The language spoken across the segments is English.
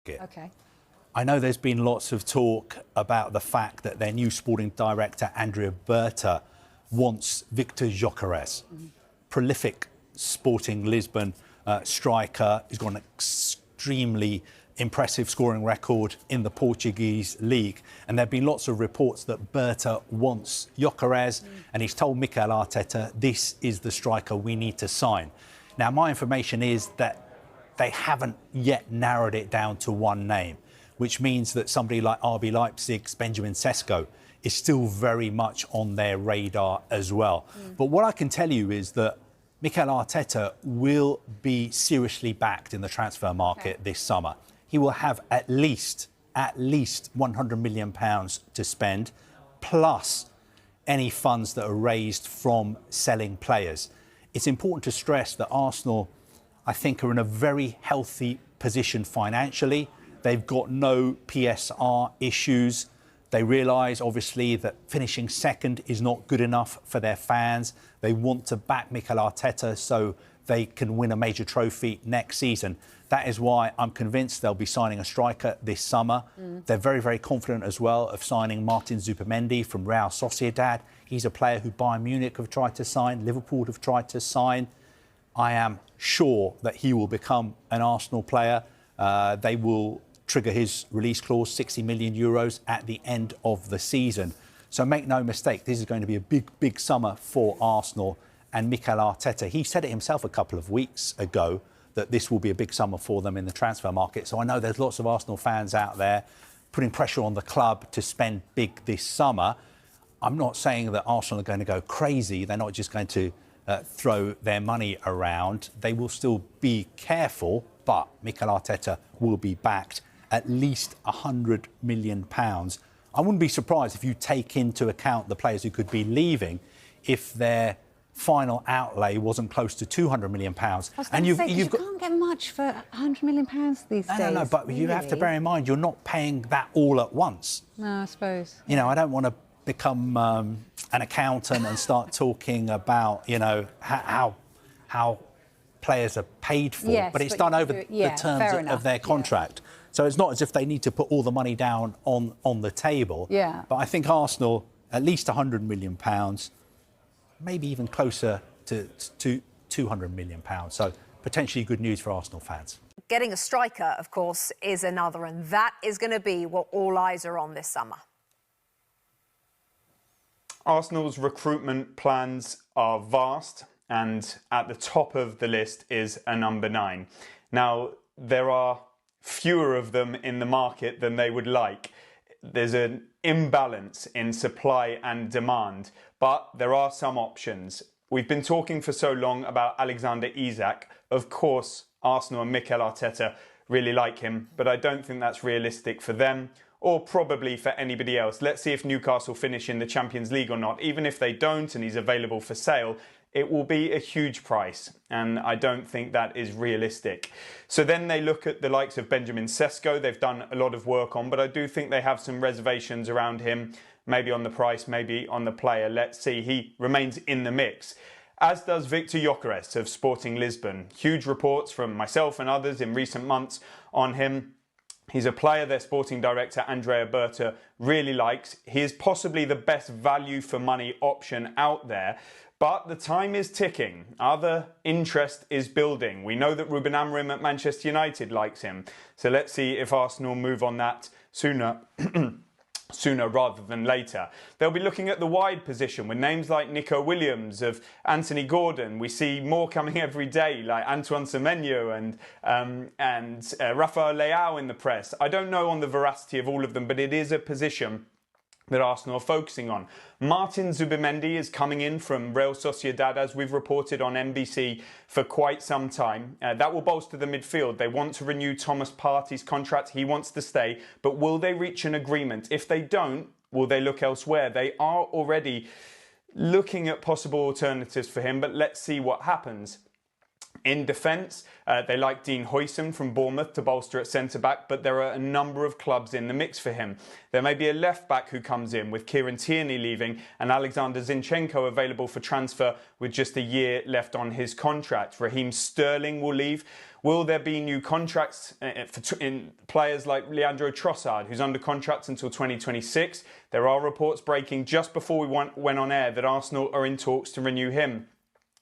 market. Okay. I know there's been lots of talk about the fact that their new sporting director, Andrea Berta, wants Viktor Gyökeres, prolific Sporting Lisbon striker. He's got an extremely impressive scoring record in the Portuguese league. And there have been lots of reports that Berta wants Gyökeres, and he's told Mikel Arteta, this is the striker we need to sign. Now, my information is that they haven't yet narrowed it down to one name, which means that somebody like RB Leipzig's Benjamin Sesko is still very much on their radar as well. But what I can tell you is that Mikel Arteta will be seriously backed in the transfer market this summer. He will have at least £100 million to spend, plus any funds that are raised from selling players. It's important to stress that Arsenal, I think, are in a very healthy position financially. They've got no PSR issues. They realise, obviously, that finishing second is not good enough for their fans. They want to back Mikel Arteta so they can win a major trophy next season. That is why I'm convinced they'll be signing a striker this summer. They're very, very confident as well of signing Martin Zubimendi from Real Sociedad. He's a player who Bayern Munich have tried to sign, Liverpool have tried to sign. I am sure that he will become an Arsenal player. They will trigger his release clause, €60 million at the end of the season. So make no mistake, this is going to be a big, big summer for Arsenal. And Mikel Arteta, he said it himself a couple of weeks ago that this will be a big summer for them in the transfer market. So I know there's lots of Arsenal fans out there putting pressure on the club to spend big this summer. I'm not saying that Arsenal are going to go crazy. They're not just going to throw their money around. They will still be careful, but Mikel Arteta will be backed at least £100 million. I wouldn't be surprised if you take into account the players who could be leaving if their final outlay wasn't close to £200 million. And you can't get much for £100 million these days. No, but really? You have to bear in mind, you're not paying that all at once. No, I suppose. You know, I don't want to become an accountant and start talking about, you know, how players are paid for. Yes, but it's done over the terms of their contract. Yeah. So it's not as if they need to put all the money down on the table. Yeah. But I think Arsenal, at least £100 million, maybe even closer to £200 million. So potentially good news for Arsenal fans. Getting a striker, of course, is another, and that is going to be what all eyes are on this summer. Arsenal's recruitment plans are vast, and at the top of the list is a number 9. Now, there are fewer of them in the market than they would like. There's an imbalance in supply and demand, but there are some options. We've been talking for so long about Alexander Isak. Of course, Arsenal and Mikel Arteta really like him, but I don't think that's realistic for them or probably for anybody else. Let's see if Newcastle finish in the Champions League or not. Even if they don't and he's available for sale, it will be a huge price, and I don't think that is realistic. So then they look at the likes of Benjamin Sesko. They've done a lot of work on, but I do think they have some reservations around him, maybe on the price, maybe on the player. Let's see. He remains in the mix, as does Viktor Gyökeres of Sporting Lisbon. Huge reports from myself and others in recent months on him. He's a player their sporting director, Andrea Berta, really likes. He is possibly the best value for money option out there. But the time is ticking. Other interest is building. We know that Ruben Amorim at Manchester United likes him. So let's see if Arsenal move on that sooner rather than later. They'll be looking at the wide position with names like Nico Williams, of Anthony Gordon. We see more coming every day, like Antoine Semenyo and Rafael Leao in the press. I don't know on the veracity of all of them, but it is a position that Arsenal are focusing on. Martin Zubimendi is coming in from Real Sociedad, as we've reported on NBC for quite some time. That will bolster the midfield. They want to renew Thomas Partey's contract. He wants to stay. But will they reach an agreement? If they don't, will they look elsewhere? They are already looking at possible alternatives for him, but let's see what happens. In defence, they like Dean Huijsen from Bournemouth to bolster at centre-back, but there are a number of clubs in the mix for him. There may be a left-back who comes in, with Kieran Tierney leaving and Alexander Zinchenko available for transfer with just a year left on his contract. Raheem Sterling will leave. Will there be new contracts in players like Leandro Trossard, who's under contract until 2026? There are reports breaking just before we went on air that Arsenal are in talks to renew him.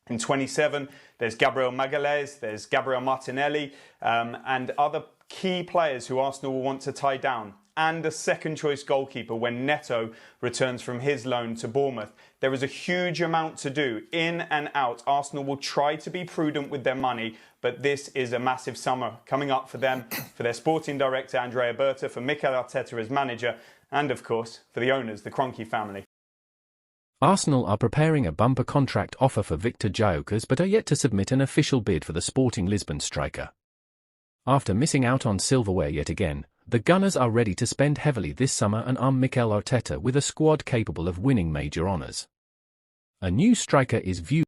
In 27, there's Gabriel Magalhaes, there's Gabriel Martinelli, and other key players who Arsenal will want to tie down. And a second-choice goalkeeper when Neto returns from his loan to Bournemouth. There is a huge amount to do, in and out. Arsenal will try to be prudent with their money, but this is a massive summer coming up for them, for their sporting director Andrea Berta, for Mikel Arteta as manager, and of course, for the owners, the Kroenke family. Arsenal are preparing a bumper contract offer for Viktor Gyökeres but are yet to submit an official bid for the Sporting Lisbon striker. After missing out on silverware yet again, the Gunners are ready to spend heavily this summer and arm Mikel Arteta with a squad capable of winning major honours. A new striker is viewed